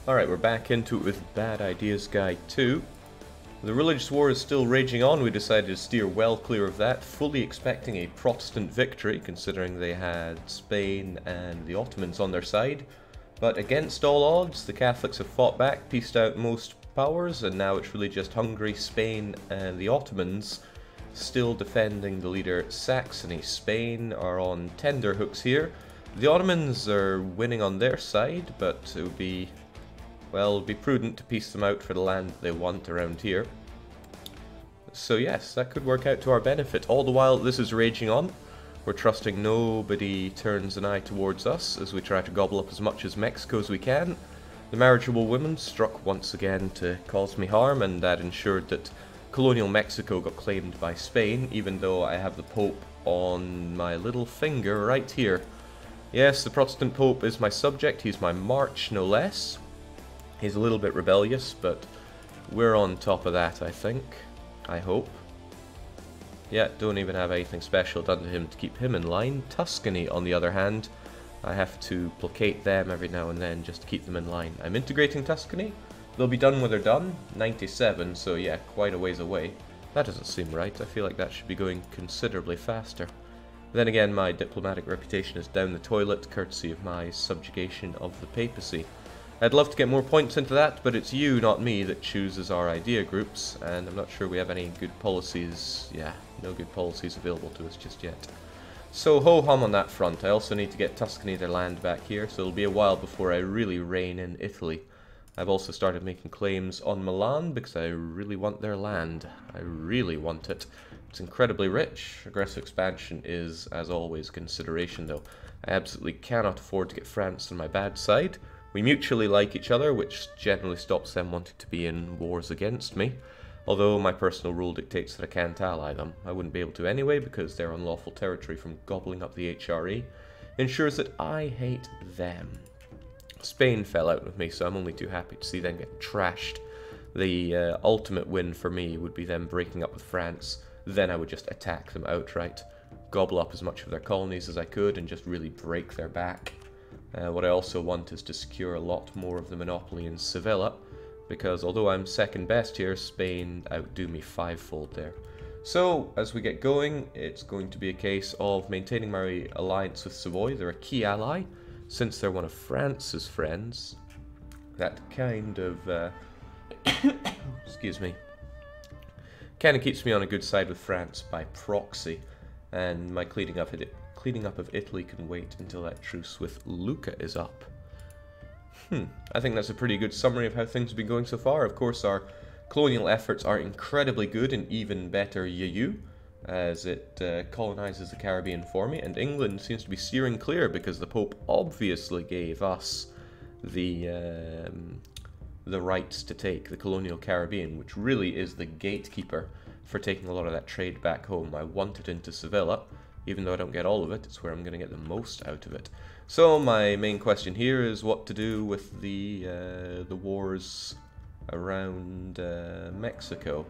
Alright, we're back into it with Bad Ideas Guide 2. The religious war is still raging on. We decided to steer well clear of that, fully expecting a Protestant victory, considering they had Spain and the Ottomans on their side. But against all odds, the Catholics have fought back, pieced out most powers, and now it's really just Hungary, Spain, and the Ottomans still defending the leader Saxony. Spain are on tenterhooks here. The Ottomans are winning on their side, but it would be, well, it'd be prudent to piece them out for the land they want around here. So yes, that could work out to our benefit. All the while this is raging on, we're trusting nobody turns an eye towards us as we try to gobble up as much as Mexico as we can. The marriageable women struck once again to cause me harm, and that ensured that colonial Mexico got claimed by Spain, even though I have the Pope on my little finger right here. Yes, the Protestant Pope is my subject, he's my march no less. He's a little bit rebellious, but we're on top of that, I think. I hope. Yeah, don't even have anything special done to him to keep him in line. Tuscany, on the other hand, I have to placate them every now and then just to keep them in line. I'm integrating Tuscany. They'll be done when they're done. 97, so yeah, quite a ways away. That doesn't seem right. I feel like that should be going considerably faster. Then again, my diplomatic reputation is down the toilet, courtesy of my subjugation of the papacy. I'd love to get more points into that, but it's you, not me, that chooses our idea groups, and I'm not sure we have any good policies. Yeah, no good policies available to us just yet. So ho-hum on that front. I also need to get Tuscany their land back here, so it'll be a while before I really reign in Italy. I've also started making claims on Milan because I really want their land. I really want it. It's incredibly rich. Aggressive expansion is, as always, a consideration though. I absolutely cannot afford to get France on my bad side. We mutually like each other, which generally stops them wanting to be in wars against me. Although my personal rule dictates that I can't ally them. I wouldn't be able to anyway because their unlawful territory from gobbling up the HRE ensures that I hate them. Spain fell out with me, so I'm only too happy to see them get trashed. The ultimate win for me would be them breaking up with France. Then I would just attack them outright, gobble up as much of their colonies as I could, and just really break their back. What I also want is to secure a lot more of the monopoly in Sevilla, because although I'm second best here, Spain outdo me fivefold there. So, as we get going, it's going to be a case of maintaining my alliance with Savoy. They're a key ally, since they're one of France's friends. That kind of, excuse me, kind of keeps me on a good side with France by proxy, and my cleaning up of Italy can wait until that truce with Lucca is up. I think that's a pretty good summary of how things have been going so far. Of course, our colonial efforts are incredibly good and even better YU, as it colonizes the Caribbean for me, and England seems to be steering clear because the Pope obviously gave us the rights to take the colonial Caribbean, which really is the gatekeeper for taking a lot of that trade back home. I want it into Sevilla. Even though I don't get all of it, it's where I'm going to get the most out of it. So my main question here is what to do with the wars around Mexico.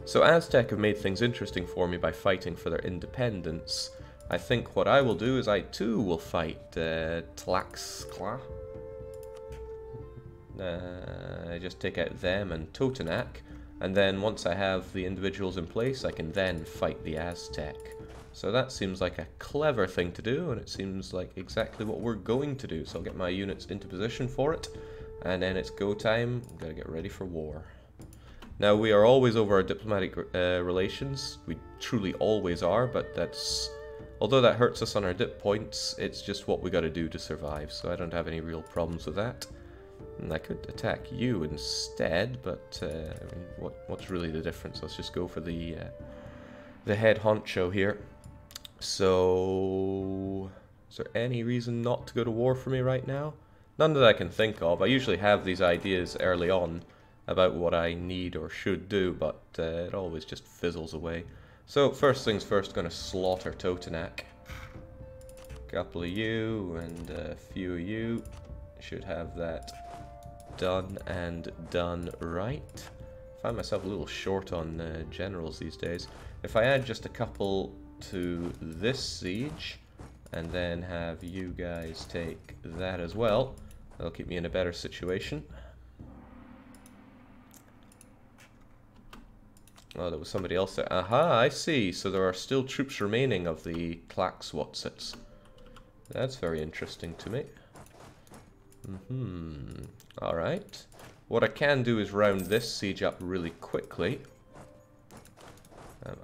So Aztec have made things interesting for me by fighting for their independence. I think what I will do is I too will fight Tlaxcala. I just take out them and Totonac, and then once I have the individuals in place, I can then fight the Aztec. So that seems like a clever thing to do, and it seems like exactly what we're going to do. So I'll get my units into position for it, and then it's go time. I've got to get ready for war. Now, we are always over our diplomatic relations. We truly always are, but that's... although that hurts us on our dip points, it's just what we got to do to survive, so I don't have any real problems with that. And I could attack you instead, but I mean, what's really the difference? Let's just go for the head honcho here. So, is there any reason not to go to war for me right now? None that I can think of. I usually have these ideas early on about what I need or should do, but it always just fizzles away. So, first things first, going to slaughter Totonac. A couple of you and a few of you. Should have that done and done right. Find myself a little short on generals these days. If I add just a couple to this siege, and then have you guys take that as well, That'll keep me in a better situation. Oh, there was somebody else there. Aha, I see. So there are still troops remaining of the Klaxwotsits. That's very interesting to me. Alright. What I can do is round this siege up really quickly.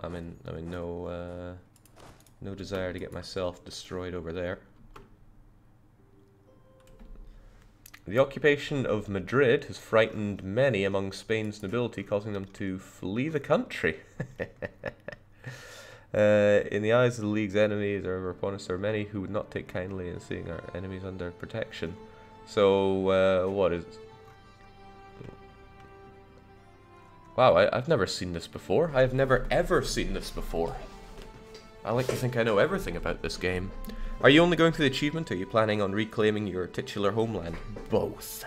I'm in no desire to get myself destroyed over there. The occupation of Madrid has frightened many among Spain's nobility, causing them to flee the country. In the eyes of the League's enemies or our opponents, there are many who would not take kindly in seeing our enemies under protection. So, what is... Wow, I've never seen this before. I have never ever seen this before. I like to think I know everything about this game. Are you only going for the achievement, or are you planning on reclaiming your titular homeland? Both.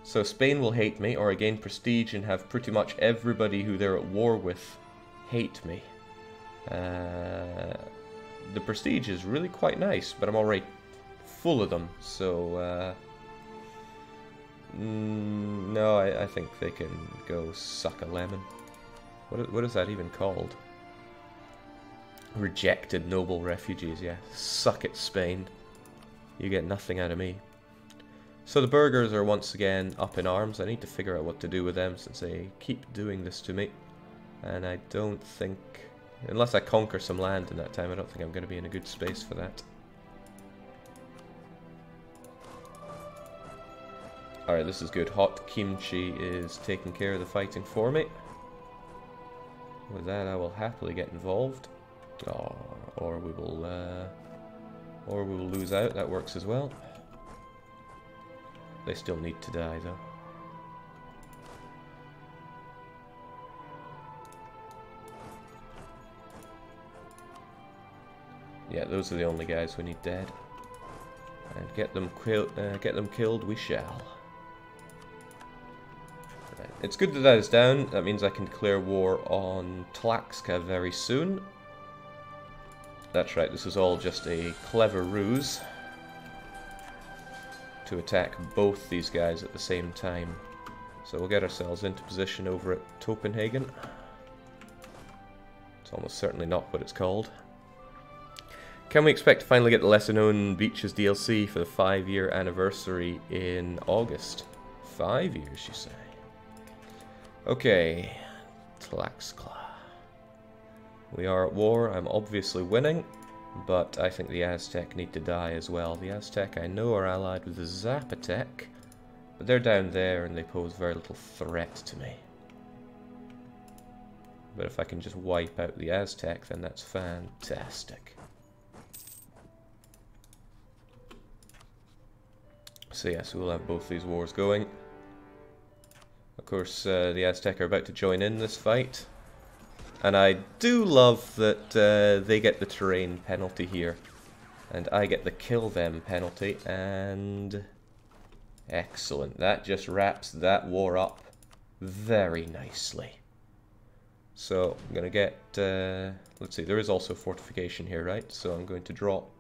So Spain will hate me, or I gain prestige and have pretty much everybody who they're at war with hate me. The prestige is really quite nice, but I'm already full of them, so... no, I think they can go suck a lemon. What is that even called? Rejected noble refugees, yeah. Suck it, Spain. You get nothing out of me. So the burghers are once again up in arms. I need to figure out what to do with them since they keep doing this to me. And I don't think... Unless I conquer some land in that time, I don't think I'm going to be in a good space for that. Alright, this is good. Hot Kimchi is taking care of the fighting for me. With that, I will happily get involved. Oh, or we will lose out. That works as well. They still need to die, though. Yeah, those are the only guys we need dead. And get them killed we shall. Right. It's good that that is down. That means I can declare war on Tlaxca very soon. That's right, this is all just a clever ruse to attack both these guys at the same time. So we'll get ourselves into position over at Copenhagen. It's almost certainly not what it's called. Can we expect to finally get the lesser known Beaches DLC for the 5-year anniversary in August? 5 years, you say? Okay, Tlaxcala. We are at war. I'm obviously winning, but I think the Aztec need to die as well. The Aztec I know are allied with the Zapotec, but they're down there and they pose very little threat to me. But if I can just wipe out the Aztec, then that's fantastic. So yes, we'll have both these wars going. Of course, the Aztec are about to join in this fight. And I do love that they get the terrain penalty here. And I get the kill them penalty. And excellent. That just wraps that war up very nicely. So I'm going to get... let's see, there is also fortification here, right? So I'm going to drop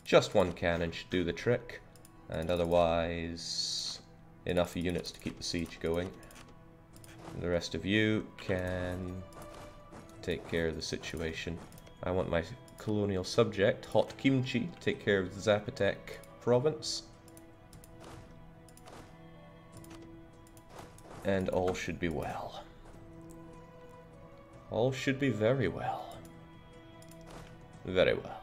just one cannon should do the trick. And otherwise, enough units to keep the siege going. And the rest of you can take care of the situation. I want my colonial subject, Hot Kimchi, to take care of the Zapotec province. And all should be well. All should be very well. Very well.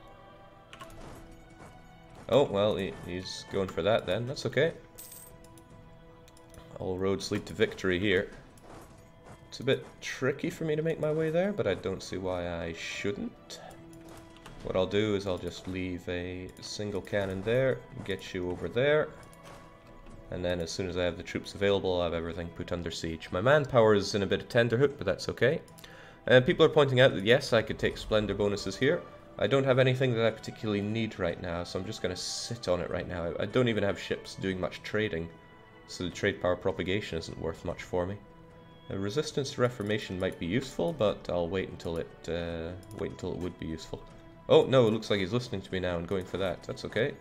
Oh, well, he's going for that then. That's okay. All roads lead to victory here. It's a bit tricky for me to make my way there, but I don't see why I shouldn't. What I'll do is I'll just leave a single cannon there, get you over there, and then as soon as I have the troops available, I'll have everything put under siege. My manpower is in a bit of tenterhook, but that's okay. And people are pointing out that yes, I could take splendor bonuses here. I don't have anything that I particularly need right now, so I'm just going to sit on it right now. I don't even have ships doing much trading, so the trade power propagation isn't worth much for me. Resistance to Reformation might be useful, but I'll wait until it would be useful. Oh no, it looks like he's listening to me now and going for that. That's okay.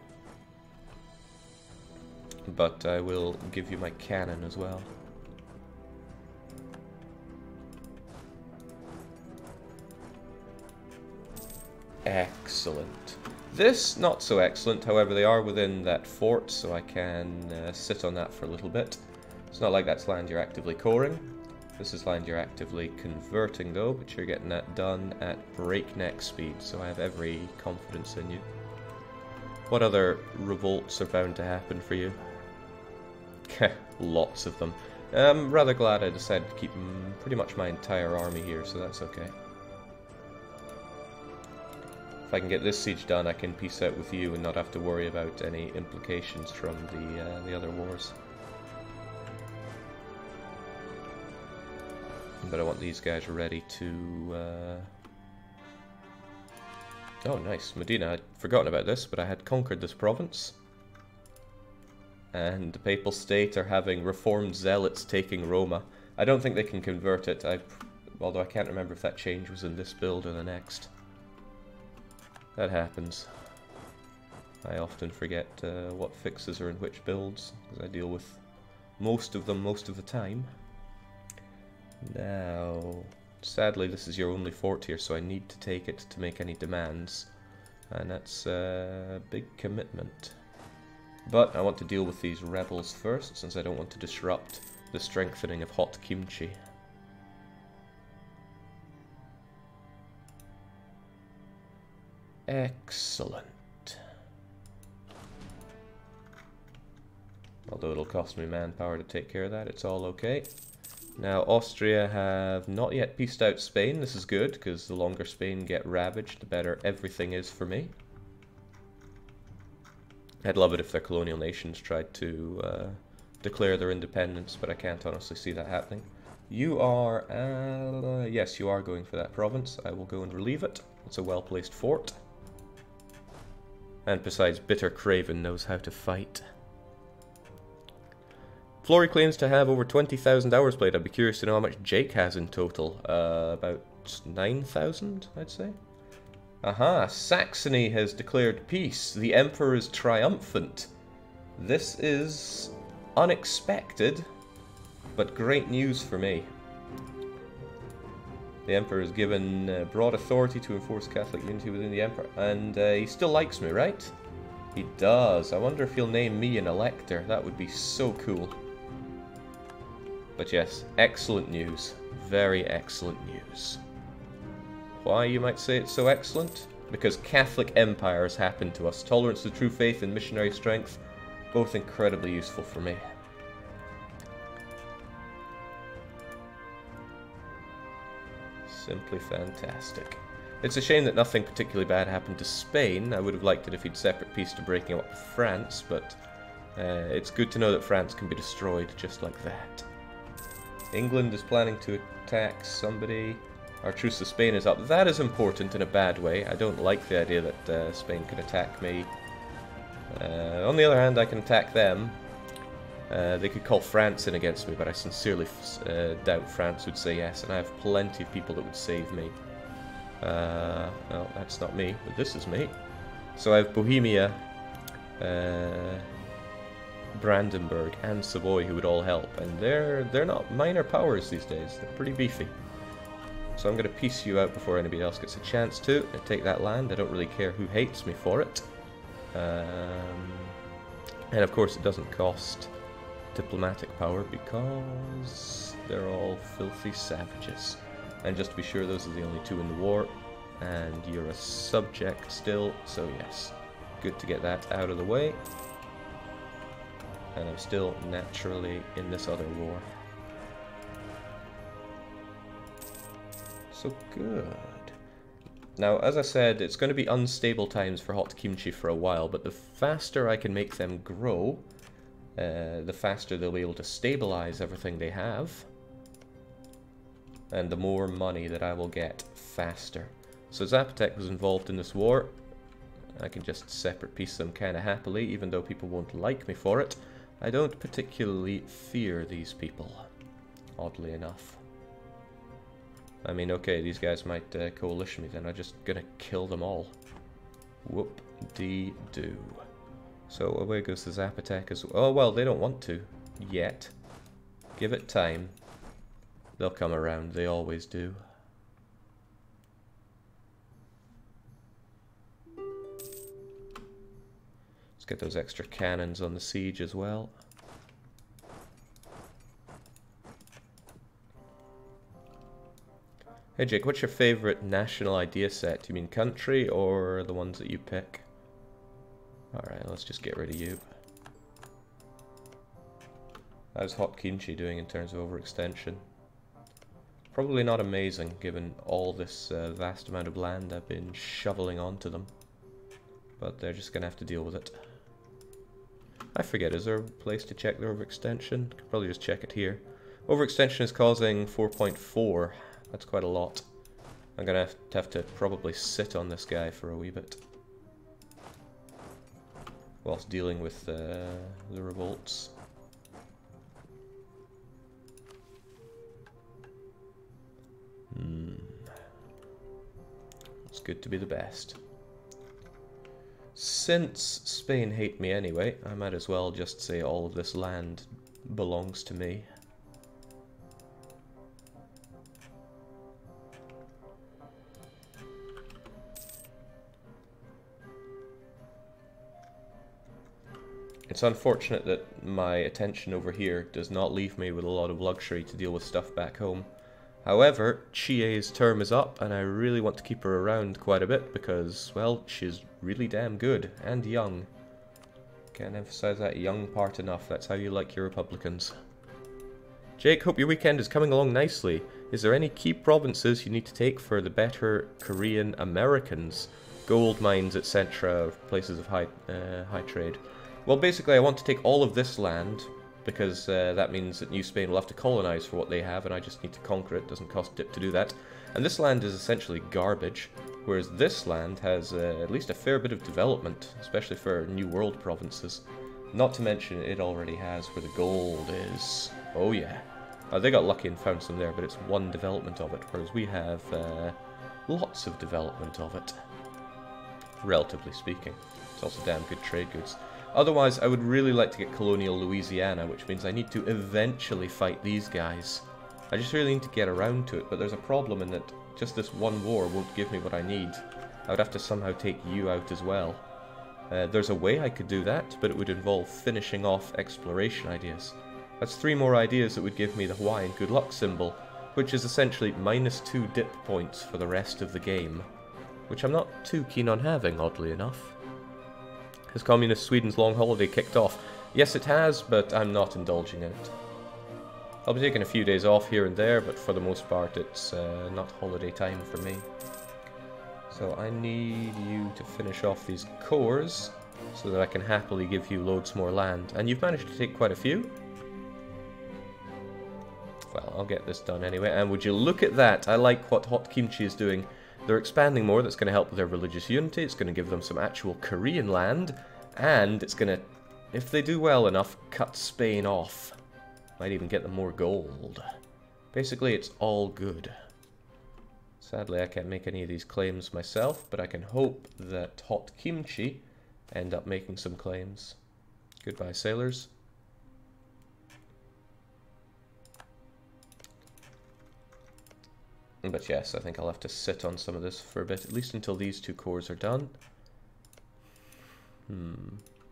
but I will give you my cannon as well. Excellent. This, not so excellent, however they are within that fort, so I can sit on that for a little bit. It's not like that's land you're actively coring. This is land you're actively converting though, but you're getting that done at breakneck speed, so I have every confidence in you. What other revolts are bound to happen for you? Lots of them. I'm rather glad I decided to keep pretty much my entire army here, so that's okay. If I can get this siege done, I can peace out with you and not have to worry about any implications from the other wars. But I want these guys ready to... Oh, nice. Medina, I'd forgotten about this, but I had conquered this province. And the Papal State are having reformed zealots taking Roma. I don't think they can convert it, although I can't remember if that change was in this build or the next. That happens. I often forget what fixes are in which builds, because I deal with most of them most of the time. Now, sadly this is your only fort here, so I need to take it to make any demands. And that's a big commitment. But I want to deal with these rebels first, since I don't want to disrupt the strengthening of hot kimchi. Excellent. Although it'll cost me manpower to take care of that, it's all okay. Now, Austria have not yet pieced out Spain. This is good, because the longer Spain get ravaged, the better everything is for me. I'd love it if their colonial nations tried to declare their independence, but I can't honestly see that happening. You are... yes, you are going for that province. I will go and relieve it. It's a well-placed fort. And besides, Bitter Craven knows how to fight. Flory claims to have over 20,000 hours played. I'd be curious to know how much Jake has in total. About 9,000, I'd say. Aha, Saxony has declared peace. The Emperor is triumphant. This is unexpected, but great news for me. The Emperor is given broad authority to enforce Catholic unity within the Empire, and he still likes me, right? He does. I wonder if he'll name me an elector. That would be so cool. But yes, excellent news. Very excellent news. Why, you might say it's so excellent? Because Catholic empires happen to us. Tolerance to true faith and missionary strength, both incredibly useful for me. Simply fantastic. It's a shame that nothing particularly bad happened to Spain. I would have liked it if he'd separate peace to breaking up with France, but it's good to know that France can be destroyed just like that. England is planning to attack somebody. Our truce to Spain is up. That is important in a bad way. I don't like the idea that Spain can attack me. On the other hand, I can attack them. They could call France in against me, but I sincerely doubt France would say yes, and I have plenty of people that would save me. Well, that's not me, but this is me. So I have Bohemia, Brandenburg, and Savoy who would all help, and they're not minor powers these days. They're pretty beefy. So I'm going to piece you out before anybody else gets a chance to, and take that land. I don't really care who hates me for it. And of course it doesn't cost diplomatic power because they're all filthy savages. And just to be sure, those are the only two in the war, and you're a subject still, so yes. Good to get that out of the way. And I'm still naturally in this other war. So good. Now, as I said, it's going to be unstable times for hot kimchi for a while, but the faster I can make them grow, the faster they'll be able to stabilize everything they have, and the more money that I will get faster. So Zapotec was involved in this war. I can just separate piece them kind of happily, even though people won't like me for it. I don't particularly fear these people, oddly enough. I mean, okay, these guys might coalition me, then I'm just gonna kill them all. Whoop-dee-doo. So away goes the Zapotec as well. Oh, well, they don't want to. Yet. Give it time. They'll come around. They always do. Let's get those extra cannons on the siege as well. Hey Jake, what's your favourite national idea set? Do you mean country or the ones that you pick? Alright, let's just get rid of you. How's Hot Kimchi doing in terms of overextension? Probably not amazing, given all this vast amount of land I've been shoveling onto them. But they're just going to have to deal with it. I forget, is there a place to check their overextension? Could probably just check it here. Overextension is causing 4.4. That's quite a lot. I'm going to have to probably sit on this guy for a wee bit. Whilst dealing with the revolts. It's good to be the best. Since Spain hate me anyway, I might as well just say all of this land belongs to me. It's unfortunate that my attention over here does not leave me with a lot of luxury to deal with stuff back home. However, Chie's term is up, and I really want to keep her around quite a bit because, well, she's really damn good and young. Can't emphasize that young part enough. That's how you like your Republicans. Jake, hope your weekend is coming along nicely. Is there any key provinces you need to take for the better Korean Americans? Gold mines, etc., places of high trade. Well, basically, I want to take all of this land, because that means that New Spain will have to colonize for what they have, and I just need to conquer it. Doesn't cost a dip to do that. And this land is essentially garbage, whereas this land has at least a fair bit of development, especially for New World provinces. Not to mention it already has where the gold is. Oh yeah. They got lucky and found some there, but it's one development of it, whereas we have lots of development of it. Relatively speaking. It's also damn good trade goods. Otherwise, I would really like to get colonial Louisiana, which means I need to eventually fight these guys. I just really need to get around to it, but there's a problem in that just this one war won't give me what I need. I would have to somehow take you out as well. There's a way I could do that, but it would involve finishing off exploration ideas. That's 3 more ideas that would give me the Hawaiian good luck symbol, which is essentially -2 dip points for the rest of the game, which I'm not too keen on having, oddly enough. Has Communist Sweden's long holiday kicked off? Yes, it has, but I'm not indulging in it. I'll be taking a few days off here and there, but for the most part it's not holiday time for me. So I need you to finish off these cores, so that I can happily give you loads more land. And you've managed to take quite a few. Well, I'll get this done anyway. And would you look at that? I like what Hot Kimchi is doing. They're expanding more. That's going to help with their religious unity. It's going to give them some actual Korean land. And it's going to, if they do well enough, cut Spain off. Might even get them more gold. Basically, it's all good. Sadly, I can't make any of these claims myself, but I can hope that Hot Kimchi end up making some claims. Goodbye, sailors. But yes, I think I'll have to sit on some of this for a bit, at least until these 2 cores are done.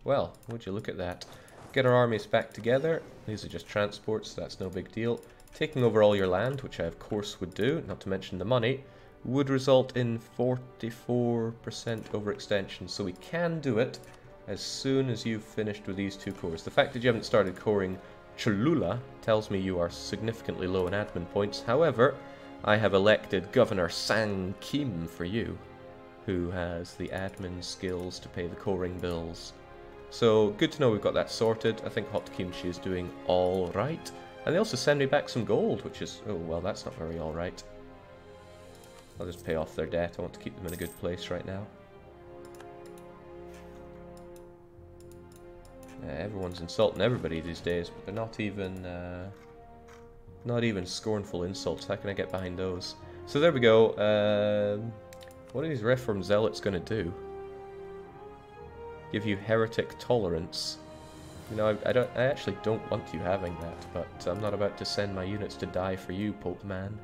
Well, would you look at that. Get our armies back together. These are just transports, so that's no big deal. Taking over all your land, which I of course would do, not to mention the money, would result in 44% overextension. So we can do it as soon as you've finished with these 2 cores. The fact that you haven't started coring Cholula tells me you are significantly low in admin points. However, I have elected Governor Sang Kim for you, who has the admin skills to pay the coring bills. So, good to know we've got that sorted. I think Hot Kimchi is doing alright. And they also send me back some gold, which is... oh, well, that's not very alright. I'll just pay off their debt. I want to keep them in a good place right now. Everyone's insulting everybody these days, but they're not even scornful insults. How can I get behind those? So there we go. What are these reform zealots going to do? Give you heretic tolerance. You know, I actually don't want you having that, but I'm not about to send my units to die for you, Pope man.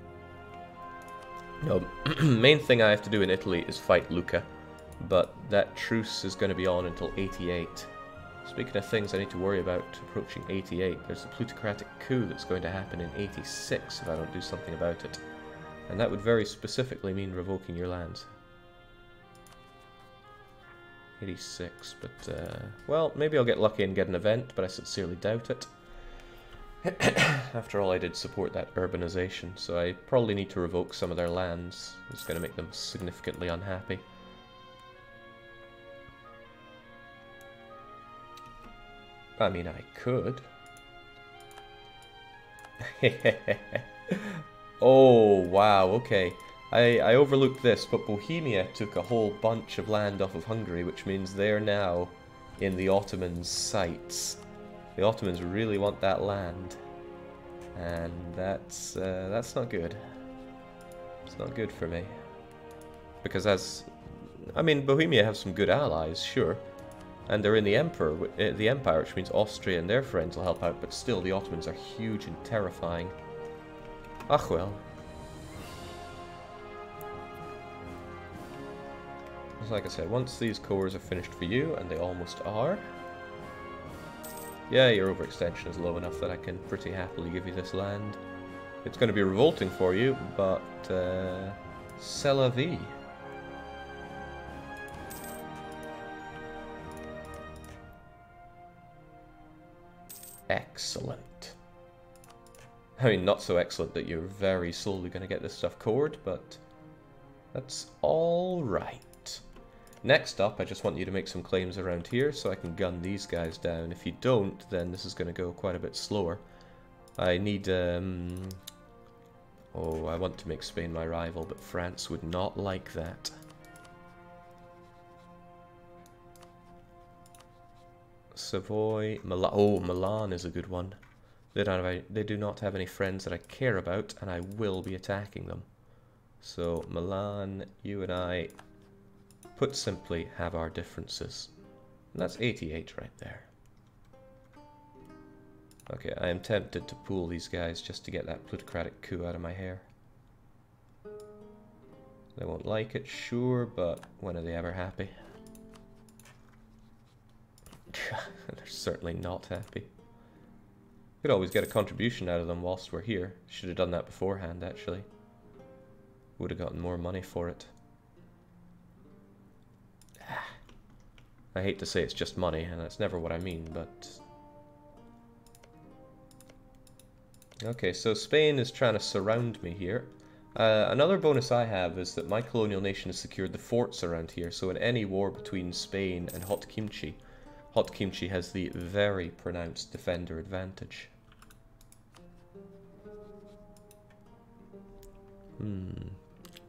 No, main thing I have to do in Italy is fight Lucca, but that truce is going to be on until 88. Speaking of things I need to worry about approaching 88, there's a plutocratic coup that's going to happen in 86 if I don't do something about it. And that would very specifically mean revoking your lands. 86, but, well, maybe I'll get lucky and get an event, but I sincerely doubt it. After all, I did support that urbanization, so I probably need to revoke some of their lands. It's going to make them significantly unhappy. I mean, I could. Oh, wow, okay. I overlooked this, but Bohemia took a whole bunch of land off of Hungary, which means they're now in the Ottomans' sights. The Ottomans really want that land, and that's not good. It's not good for me. Because I mean, Bohemia have some good allies, sure, and they're in the Empire, which means Austria and their friends will help out, but still, the Ottomans are huge and terrifying. Ach well. Like I said, once these cores are finished for you, and they almost are, yeah, your overextension is low enough that I can pretty happily give you this land. It's going to be revolting for you, but c'est la vie. Excellent. I mean, not so excellent that you're very slowly going to get this stuff cored, but that's all right. Next up, I just want you to make some claims around here so I can gun these guys down. If you don't, then this is going to go quite a bit slower. I need, oh, I want to make Spain my rival, but France would not like that. Savoy, Milan. Oh, Milan is a good one. They do not have any friends that I care about, and I will be attacking them. So, Milan, you and I, put simply, have our differences. And that's 88 right there. Okay, I am tempted to pool these guys just to get that plutocratic coup out of my hair. They won't like it, sure, but when are they ever happy? They're certainly not happy. Could always get a contribution out of them whilst we're here. Should have done that beforehand, actually. Would have gotten more money for it. I hate to say it's just money, and that's never what I mean, but... Okay, so Spain is trying to surround me here. Another bonus I have is that my colonial nation has secured the forts around here, so in any war between Spain and Hot Kimchi has the very pronounced defender advantage.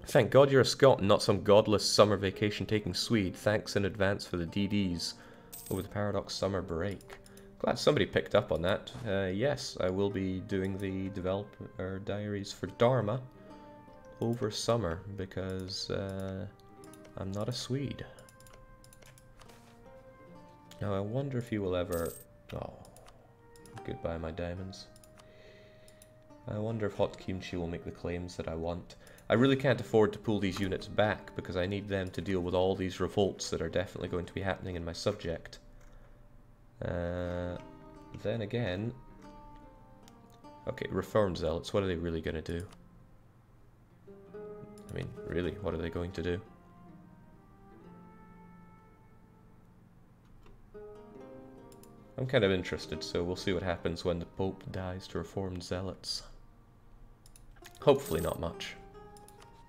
Thank God you're a Scot and not some godless summer vacation taking Swede. Thanks in advance for the DDs over the Paradox summer break. Glad somebody picked up on that. Yes, I will be doing the developer diaries for Dharma over summer because I'm not a Swede. Now I wonder if you will ever... Oh, goodbye my diamonds. I wonder if Hot Kimchi will make the claims that I want. I really can't afford to pull these units back because I need them to deal with all these revolts that are definitely going to be happening in my subject. Then again... Okay, Reformed Zealots, what are they really going to do? I mean, really, what are they going to do? I'm kind of interested, so we'll see what happens when the Pope dies to Reformed Zealots. Hopefully not much.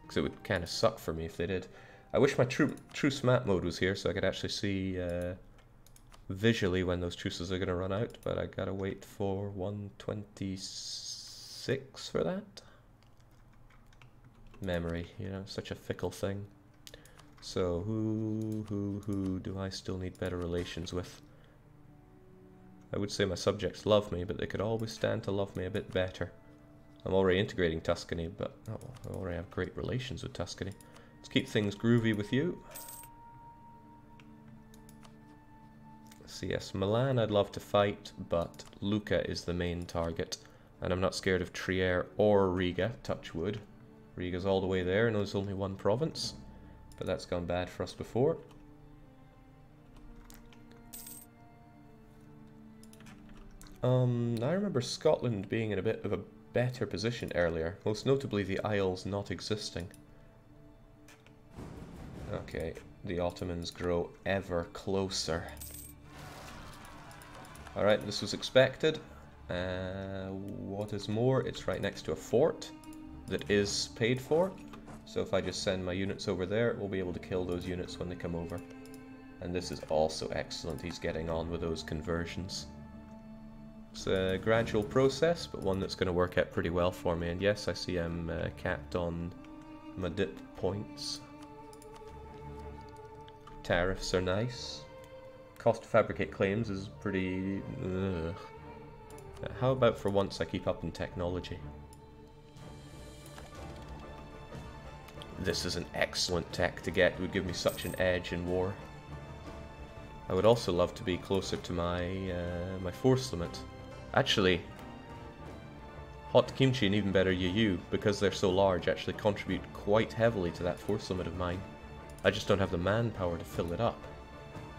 Because it would kind of suck for me if they did. I wish my truce map mode was here so I could actually see visually when those truces are going to run out, but I gotta wait for 126 for that. Memory, you know, such a fickle thing. So who do I still need better relations with? I would say my subjects love me, but they could always stand to love me a bit better. I'm already integrating Tuscany, but I already have great relations with Tuscany. Let's keep things groovy with you. So yes, Milan I'd love to fight, but Lucca is the main target. And I'm not scared of Trier or Riga, touch wood. Riga's all the way there and there's only one province. But that's gone bad for us before. I remember Scotland being in a bit of a better position earlier, most notably the Isles not existing. Okay, the Ottomans grow ever closer. Alright, this was expected. What is more, it's right next to a fort that is paid for. So if I just send my units over there, we'll be able to kill those units when they come over. And this is also excellent, he's getting on with those conversions. It's a gradual process, but one that's going to work out pretty well for me. And yes, I see I'm capped on my dip points. Tariffs are nice. Cost to fabricate claims is pretty... ugh. How about for once I keep up in technology? This is an excellent tech to get. It would give me such an edge in war. I would also love to be closer to my my force limit. Actually, hot kimchi and even better yu, because they're so large, actually contribute quite heavily to that force limit of mine. I just don't have the manpower to fill it up.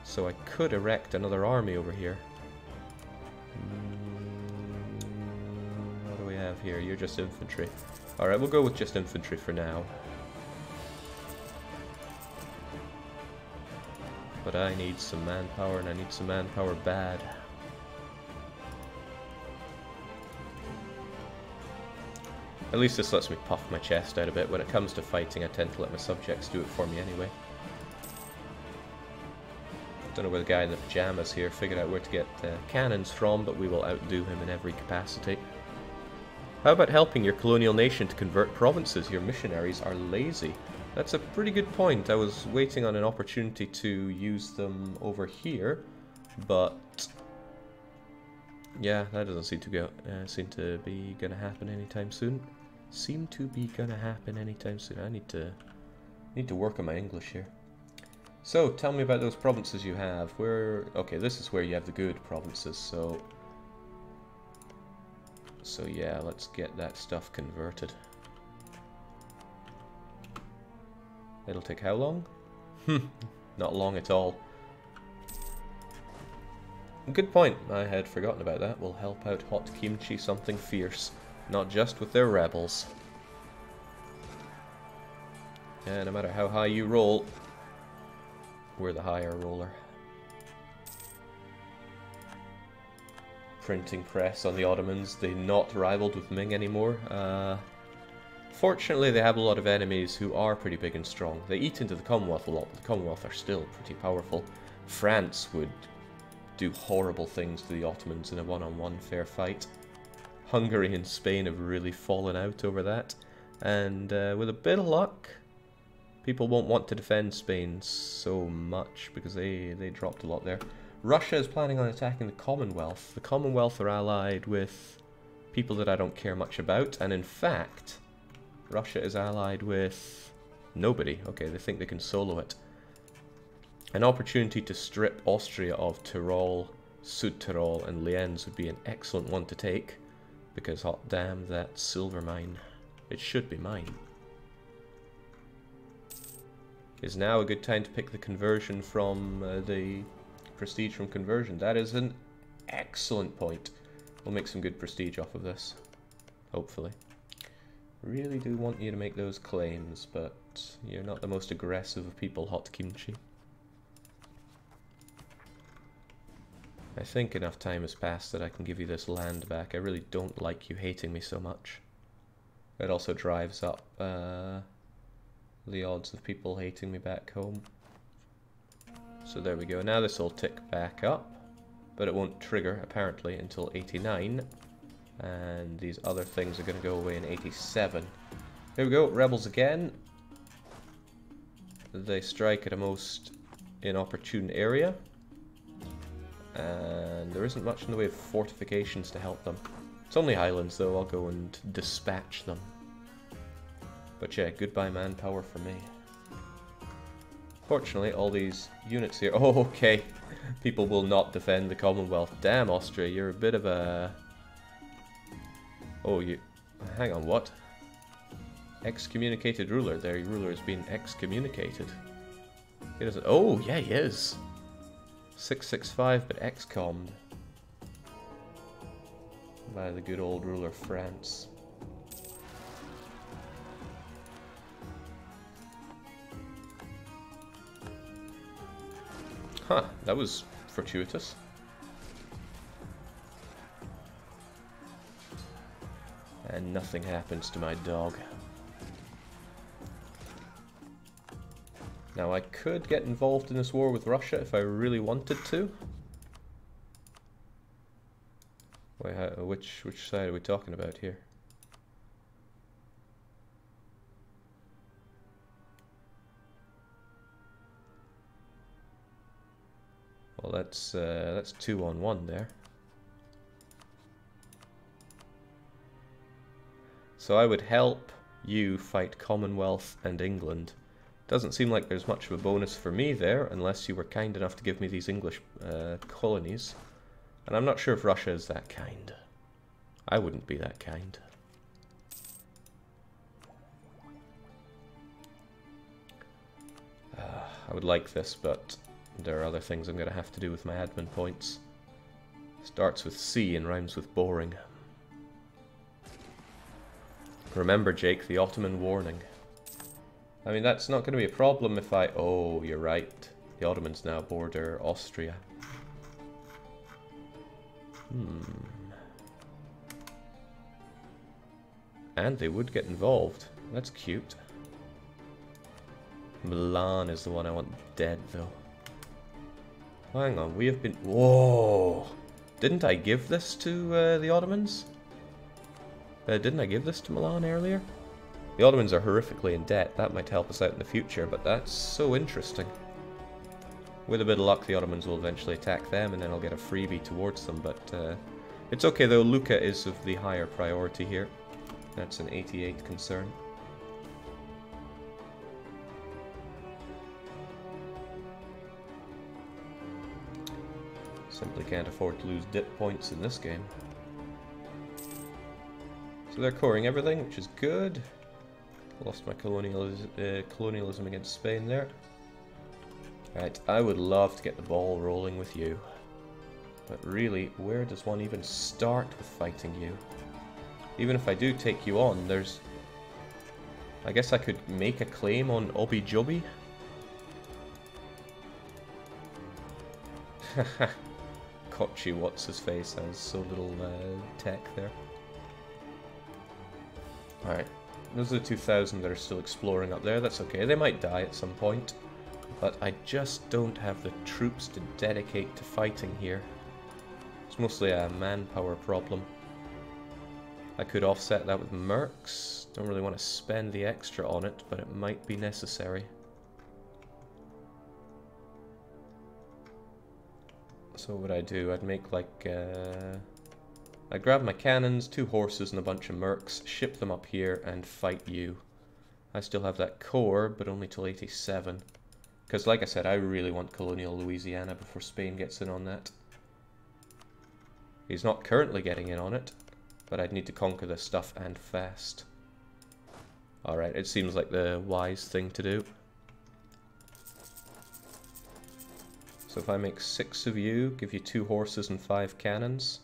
So I could erect another army over here. What do we have here? You're just infantry. Alright, we'll go with just infantry for now. But I need some manpower, and I need some manpower bad. At least this lets me puff my chest out a bit. When it comes to fighting, I tend to let my subjects do it for me anyway. Don't know where the guy in the pajamas here figured out where to get cannons from, but we will outdo him in every capacity. How about helping your colonial nation to convert provinces? Your missionaries are lazy. That's a pretty good point. I was waiting on an opportunity to use them over here, but yeah, that doesn't seem to be gonna happen anytime soon. I need to work on my English here. So tell me about those provinces you have. Okay, this is where you have the good provinces. So yeah, let's get that stuff converted. It'll take how long? Not long at all. Good point. I had forgotten about that. We'll help out Hot Kimchi something fierce. Not just with their rebels. Yeah, no matter how high you roll, we're the higher roller. Printing press on the Ottomans. They're not rivaled with Ming anymore. Fortunately, they have a lot of enemies who are pretty big and strong. They eat into the Commonwealth a lot, but the Commonwealth are still pretty powerful. France would do horrible things to the Ottomans in a one-on-one fair fight. Hungary and Spain have really fallen out over that. And with a bit of luck, people won't want to defend Spain so much because they dropped a lot there. Russia is planning on attacking the Commonwealth. The Commonwealth are allied with people that I don't care much about, and in fact, Russia is allied with nobody. Okay, they think they can solo it. An opportunity to strip Austria of Tyrol, Südtirol, and Lienz would be an excellent one to take, because hot damn that silver mine. It should be mine. Is now a good time to pick the conversion from the prestige from conversion. That is an excellent point. We'll make some good prestige off of this, hopefully. Really do want you to make those claims, but you're not the most aggressive of people, Hot Kimchi. I think enough time has passed that I can give you this land back. I really don't like you hating me so much. It also drives up the odds of people hating me back home. So there we go. Now this will tick back up, but it won't trigger apparently until 89. And these other things are going to go away in 87. Here we go, rebels again. They strike at a most inopportune area. And there isn't much in the way of fortifications to help them. It's only highlands though, I'll go and dispatch them. But yeah, goodbye manpower for me. Fortunately, all these units here... Oh, okay. People will not defend the Commonwealth. Damn, Austria, you're a bit of a... Oh, you... Hang on, what? Excommunicated ruler. Their ruler has been excommunicated. He doesn't... Oh, yeah, he is. 665, but excommed. By the good old ruler France. Huh, that was fortuitous. And nothing happens to my dog. Now I could get involved in this war with Russia if I really wanted to. Wait, which side are we talking about here? Well, that's 2-on-1 there. So I would help you fight Commonwealth and England. Doesn't seem like there's much of a bonus for me there, unless you were kind enough to give me these English colonies. And I'm not sure if Russia is that kind. I wouldn't be that kind. I would like this, but there are other things I'm going to have to do with my admin points. Starts with C and rhymes with boring. Remember, Jake, the Ottoman warning. I mean, that's not going to be a problem if I... Oh, you're right. The Ottomans now border Austria. And they would get involved. That's cute. Milan is the one I want dead, though. Hang on, we have been... Whoa! Didn't I give this to the Ottomans? Didn't I give this to Milan earlier? The Ottomans are horrifically in debt. That might help us out in the future, but that's so interesting. With a bit of luck, the Ottomans will eventually attack them, and then I'll get a freebie towards them, but it's okay though. Lucca is of the higher priority here. That's an 88 concern. Simply can't afford to lose dip points in this game. So they're coring everything, which is good. Lost my colonialism against Spain there. Right, I would love to get the ball rolling with you. But really, where does one even start with fighting you? Even if I do take you on, there's... I guess I could make a claim on Obi Jobi. Kochi, what's his face, has so little tech there. Alright, those are the 2,000 that are still exploring up there. That's okay, they might die at some point. But I just don't have the troops to dedicate to fighting here. It's mostly a manpower problem. I could offset that with mercs. Don't really want to spend the extra on it, but it might be necessary. So what would I do? I'd make like... I'd grab my cannons, 2 horses and a bunch of mercs, ship them up here and fight you. I still have that core, but only till 87. Because like I said, I really want colonial Louisiana before Spain gets in on that. He's not currently getting in on it, but I'd need to conquer this stuff and fast. Alright, it seems like the wise thing to do. So if I make 6 of you, give you 2 horses and 5 cannons,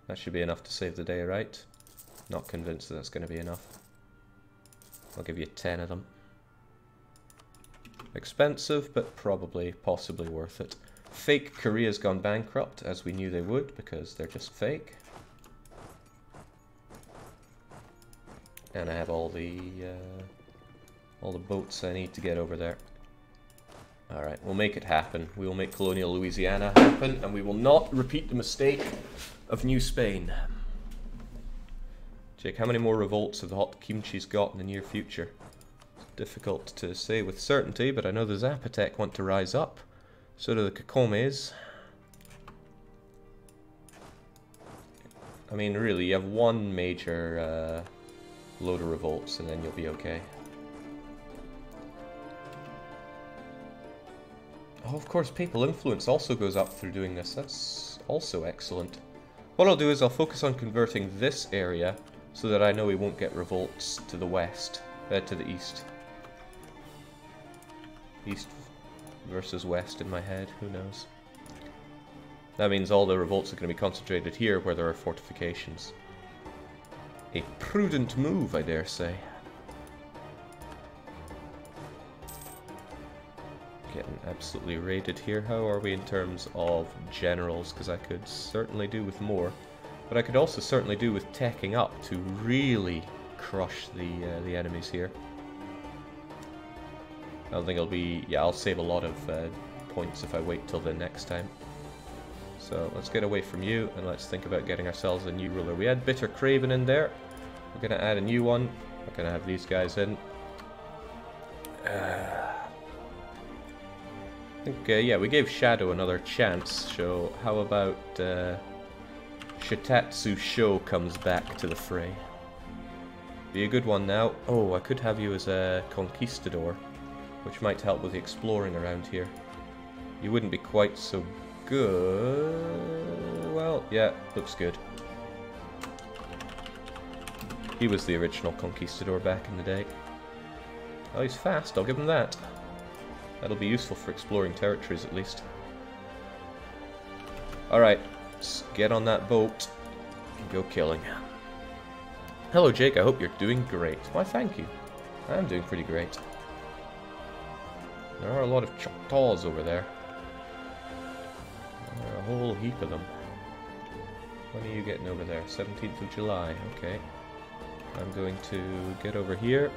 that should be enough to save the day, right? Not convinced that that's going to be enough. I'll give you 10 of them. Expensive, but probably, possibly worth it. Fake Korea's gone bankrupt, as we knew they would, because they're just fake. And I have all the boats I need to get over there. Alright, we'll make it happen. We will make colonial Louisiana happen, and we will not repeat the mistake of New Spain. Jake, how many more revolts have the hot kimchi's got in the near future? It's difficult to say with certainty, but I know the Zapotec want to rise up. So do the Kakomes. I mean, really, you have one major load of revolts, and then you'll be okay. Oh, of course, papal influence also goes up through doing this. That's also excellent. What I'll do is I'll focus on converting this area so that I know we won't get revolts to the west, to the east. East versus west in my head, who knows. That means all the revolts are going to be concentrated here where there are fortifications. A prudent move, I dare say. Getting absolutely raided here. How are we in terms of generals? Because I could certainly do with more. But I could also certainly do with teching up to really crush the enemies here. I don't think it'll be... yeah, I'll save a lot of points if I wait till the next time. So let's get away from you and let's think about getting ourselves a new ruler. We had Bitter Craven in there. We're going to add a new one. We're going to have these guys in. I think, yeah, we gave Shadow another chance. So how about Shitatsu Sho comes back to the fray? Be a good one now. Oh, I could have you as a conquistador, which might help with the exploring around here. You wouldn't be quite so good. Well, yeah, looks good. He was the original conquistador back in the day. Oh, he's fast, I'll give him that. That'll be useful for exploring territories at least. Alright, let's get on that boat and go killing. Hello Jake, I hope you're doing great. Why thank you. I'm doing pretty great. There are a lot of Choctaws over there. There are a whole heap of them. When are you getting over there? 17th of July, okay. I'm going to get over here.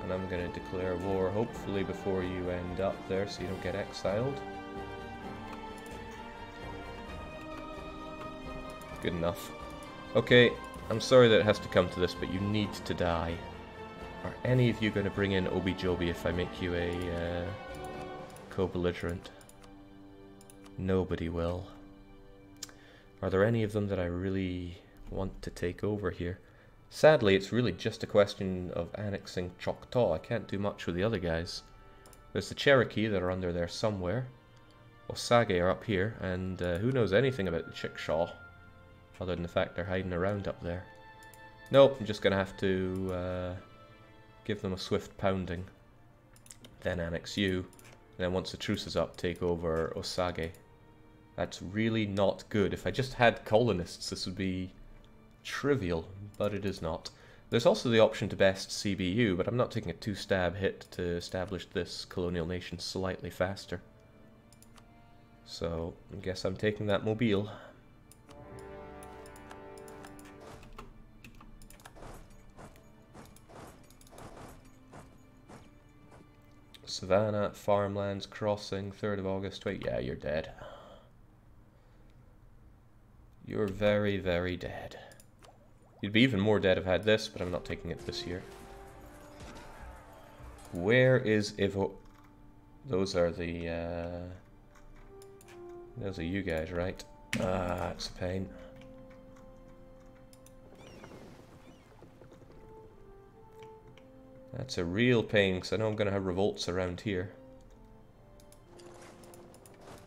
And I'm going to declare war, hopefully before you end up there so you don't get exiled. Good enough. Okay, I'm sorry that it has to come to this, but you need to die. Are any of you going to bring in Obi-Jobi if I make you a co-belligerent? Nobody will. Are there any of them that I really want to take over here? Sadly, it's really just a question of annexing Choctaw. I can't do much with the other guys. There's the Cherokee that are under there somewhere. Osage are up here, and who knows anything about the Chickshaw, other than the fact they're hiding around up there. Nope, I'm just going to have to give them a swift pounding. Then annex you. And then once the truce is up, take over Osage. That's really not good. If I just had colonists, this would be trivial, but it is not. There's also the option to best CBU, but I'm not taking a 2-stab hit to establish this colonial nation slightly faster. So, I guess I'm taking that Mobile. Savannah, Farmlands, Crossing, 3rd of August. Wait, yeah, you're dead. You're very, very dead. You'd be even more dead if I had this, but I'm not taking it this year. Where is Ivo? Those are the, those are you guys, right? Ah, it's a pain. That's a real pain, because I know I'm going to have revolts around here.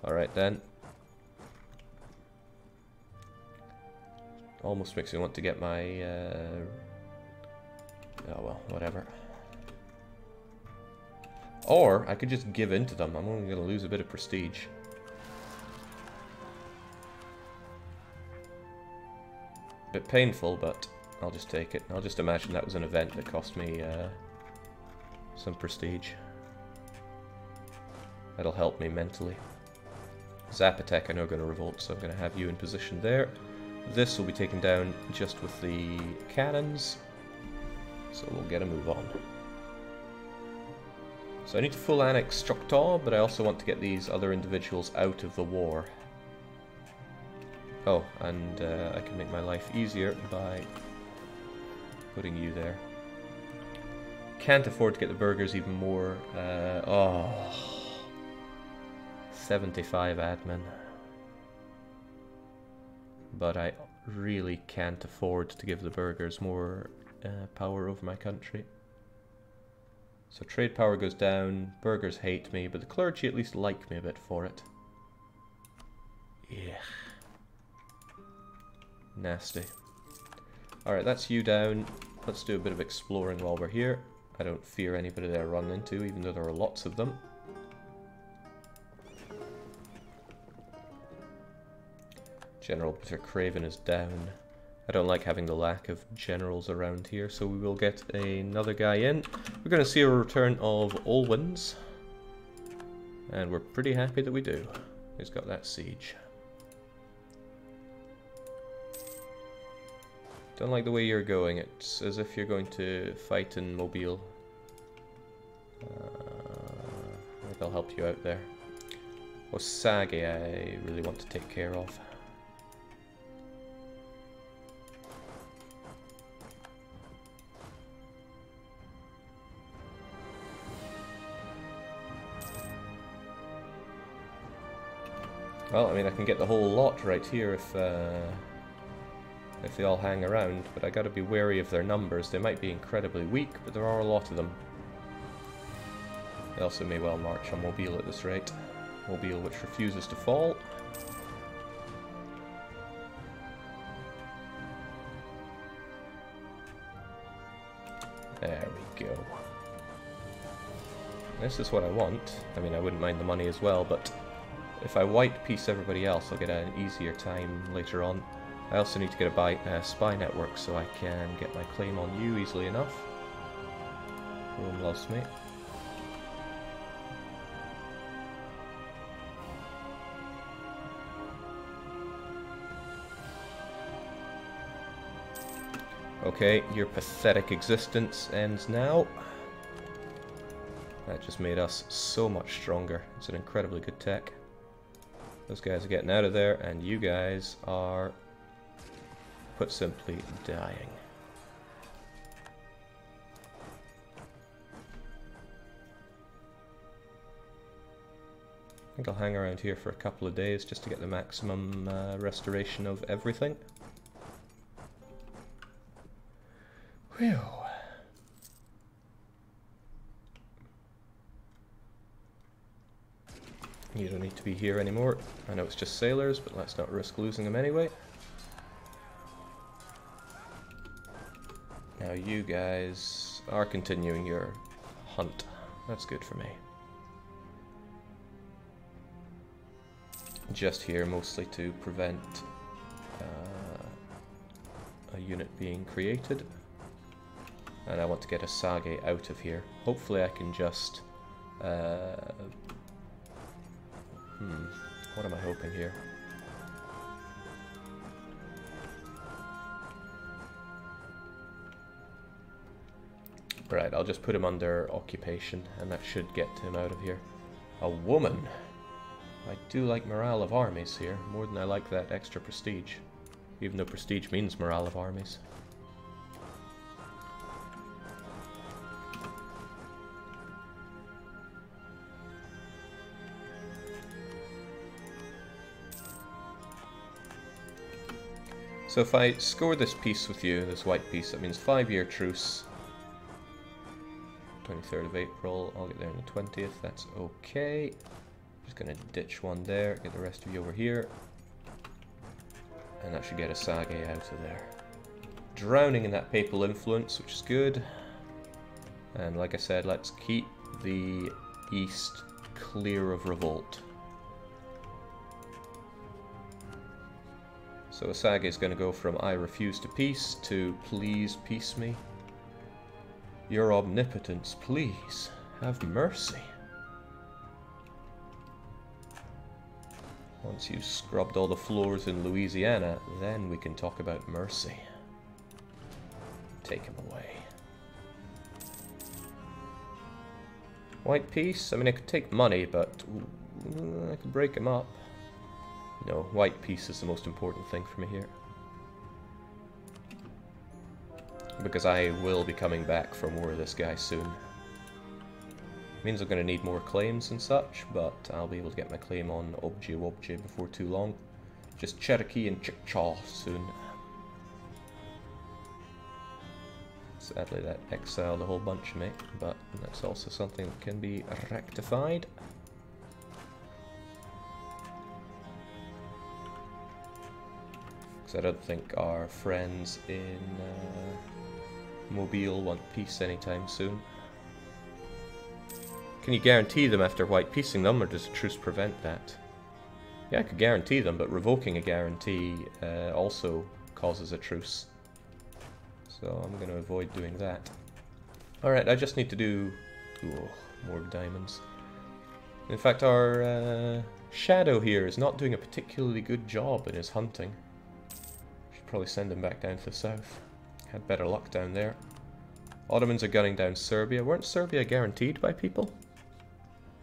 Alright then. Almost makes me want to get my... oh well, whatever. Or, I could just give in to them. I'm only going to lose a bit of prestige. Bit painful, but I'll just take it. I'll just imagine that was an event that cost me some prestige. That'll help me mentally. Zapotec I know are going to revolt, so I'm going to have you in position there. This will be taken down just with the cannons, so we'll get a move on. So I need to full annex Choctaw, but I also want to get these other individuals out of the war. Oh, and I can make my life easier by putting you there. Can't afford to get the burghers even more. 75 admin. But I really can't afford to give the burghers more power over my country. So trade power goes down, burghers hate me, but the clergy at least like me a bit for it. Yeah. Nasty. Alright, that's you down. Let's do a bit of exploring while we're here. I don't fear anybody that I run into, even though there are lots of them. General Peter Craven is down. I don't like having the lack of generals around here, so we will get another guy in. We're going to see a return of Olwyn's, and we're pretty happy that we do. He's got that siege. Don't like the way you're going. It's as if you're going to fight in Mobile. I think I'll help you out there. Osage I really want to take care of. Well, I mean, I can get the whole lot right here if they all hang around, but I gotta be wary of their numbers. They might be incredibly weak, but there are a lot of them. They also may well march on Mobile at this rate. Mobile which refuses to fall. There we go. This is what I want. I mean, I wouldn't mind the money as well, but if I white piece everybody else, I'll get an easier time later on. I also need to get a spy network so I can get my claim on you easily enough. Rome loves me. Okay, your pathetic existence ends now. That just made us so much stronger. It's an incredibly good tech. Those guys are getting out of there, and you guys are, put simply, dying. I think I'll hang around here for a couple of days just to get the maximum restoration of everything. Whew. You don't need to be here anymore. I know it's just sailors, but let's not risk losing them anyway. Now you guys are continuing your hunt. That's good for me. Just here mostly to prevent a unit being created. And I want to get a Sage out of here. Hopefully I can just... what am I hoping here? Right, I'll just put him under occupation, and that should get him out of here. A woman! I do like morale of armies here, more than I like that extra prestige. Even though prestige means morale of armies. So if I score this peace with you, this white peace, that means 5-year truce. 23rd of April, I'll get there on the 20th, that's okay. Just gonna ditch one there, get the rest of you over here. And that should get a Sage out of there. Drowning in that papal influence, which is good. And like I said, let's keep the east clear of revolt. So Osage is going to go from I refuse to peace to please peace me. Your omnipotence, please, have mercy. Once you've scrubbed all the floors in Louisiana, then we can talk about mercy. Take him away. White peace? I mean, I could take money, but I could break him up. No, white peace is the most important thing for me here. Because I will be coming back for more of this guy soon. Means I'm going to need more claims and such, but I'll be able to get my claim on Obje before too long. Just Cherokee and Chickasaw soon. Sadly that exiled a whole bunch of me, but that's also something that can be rectified. Because I don't think our friends in Mobile want peace anytime soon. Can you guarantee them after white piecing them, or does a truce prevent that? Yeah, I could guarantee them, but revoking a guarantee also causes a truce. So I'm going to avoid doing that. Alright, I just need to do... Ooh, more diamonds. In fact, our shadow here is not doing a particularly good job in his hunting. Should probably send him back down to the south. Had better luck down there. Ottomans are gunning down Serbia. Weren't Serbia guaranteed by people?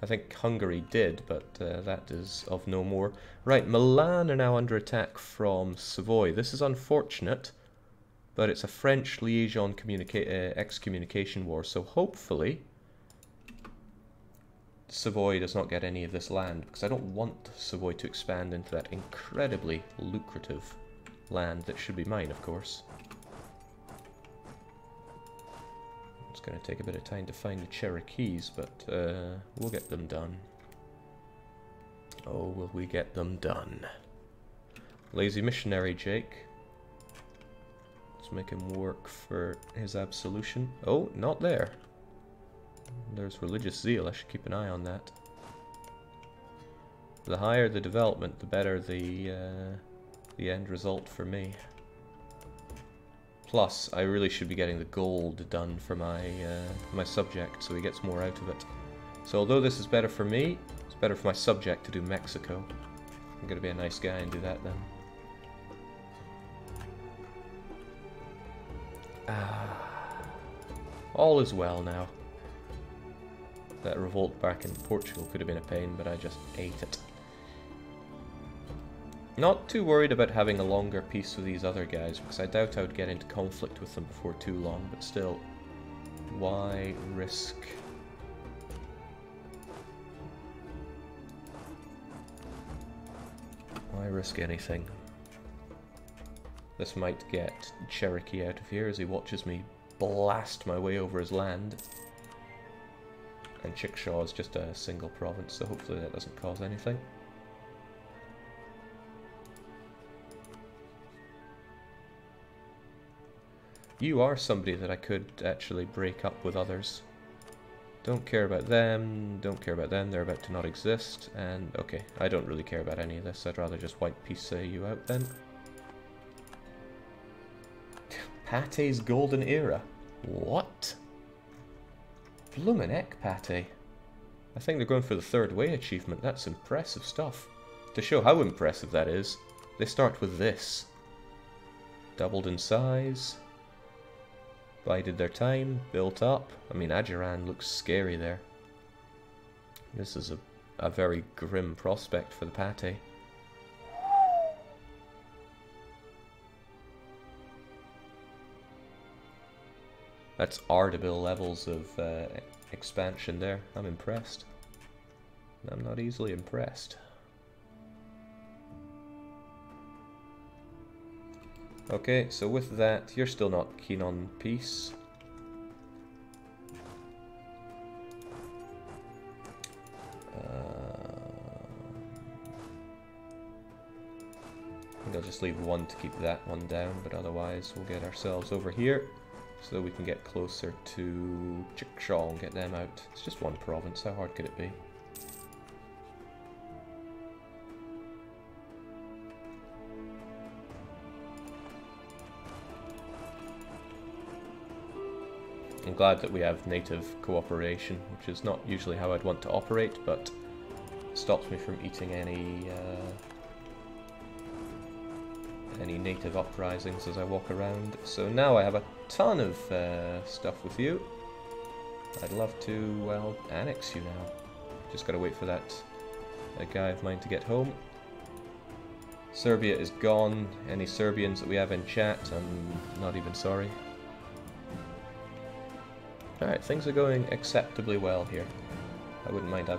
I think Hungary did, but that is of no more. Right, Milan are now under attack from Savoy. This is unfortunate, but it's a French liaison excommunication war, so hopefully Savoy does not get any of this land, because I don't want Savoy to expand into that incredibly lucrative land that should be mine, of course. It's going to take a bit of time to find the Cherokees, but we'll get them done. Oh, will we get them done? Lazy missionary Jake. Let's make him work for his absolution. Oh, not there. There's religious zeal. I should keep an eye on that. The higher the development, the better the end result for me. Plus, I really should be getting the gold done for my my subject, so he gets more out of it. So although this is better for me, it's better for my subject to do Mexico. I'm gonna be a nice guy and do that then. All is well now. That revolt back in Portugal could have been a pain, but I just ate it. Not too worried about having a longer peace with these other guys, because I doubt I would get into conflict with them before too long, but still, why risk? Why risk anything? This might get Cherokee out of here as he watches me blast my way over his land. And Chickshaw is just a single province, so hopefully that doesn't cause anything. You are somebody that I could actually break up with others. Don't care about them, don't care about them, they're about to not exist, and okay, I don't really care about any of this, I'd rather just white piece you out then. Pate's golden era? What? Bloomin' heck, Pate. I think they're going for the third way achievement, that's impressive stuff. To show how impressive that is, they start with this. Doubled in size. Bided their time, built up. I mean, Ajiran looks scary there. This is a very grim prospect for the Pate. That's Ardabil levels of expansion there. I'm impressed. I'm not easily impressed. Okay, so with that, you're still not keen on peace. I think I'll just leave one to keep that one down, but otherwise we'll get ourselves over here so that we can get closer to Chickshaw and get them out. It's just one province, how hard could it be? I'm glad that we have native cooperation, which is not usually how I'd want to operate, but it stops me from eating any native uprisings as I walk around. So now I have a ton of stuff with you. I'd love to, well, annex you now. Just gotta wait for that guy of mine to get home. Serbia is gone. Any Serbians that we have in chat, I'm not even sorry. Alright, things are going acceptably well here. I wouldn't mind having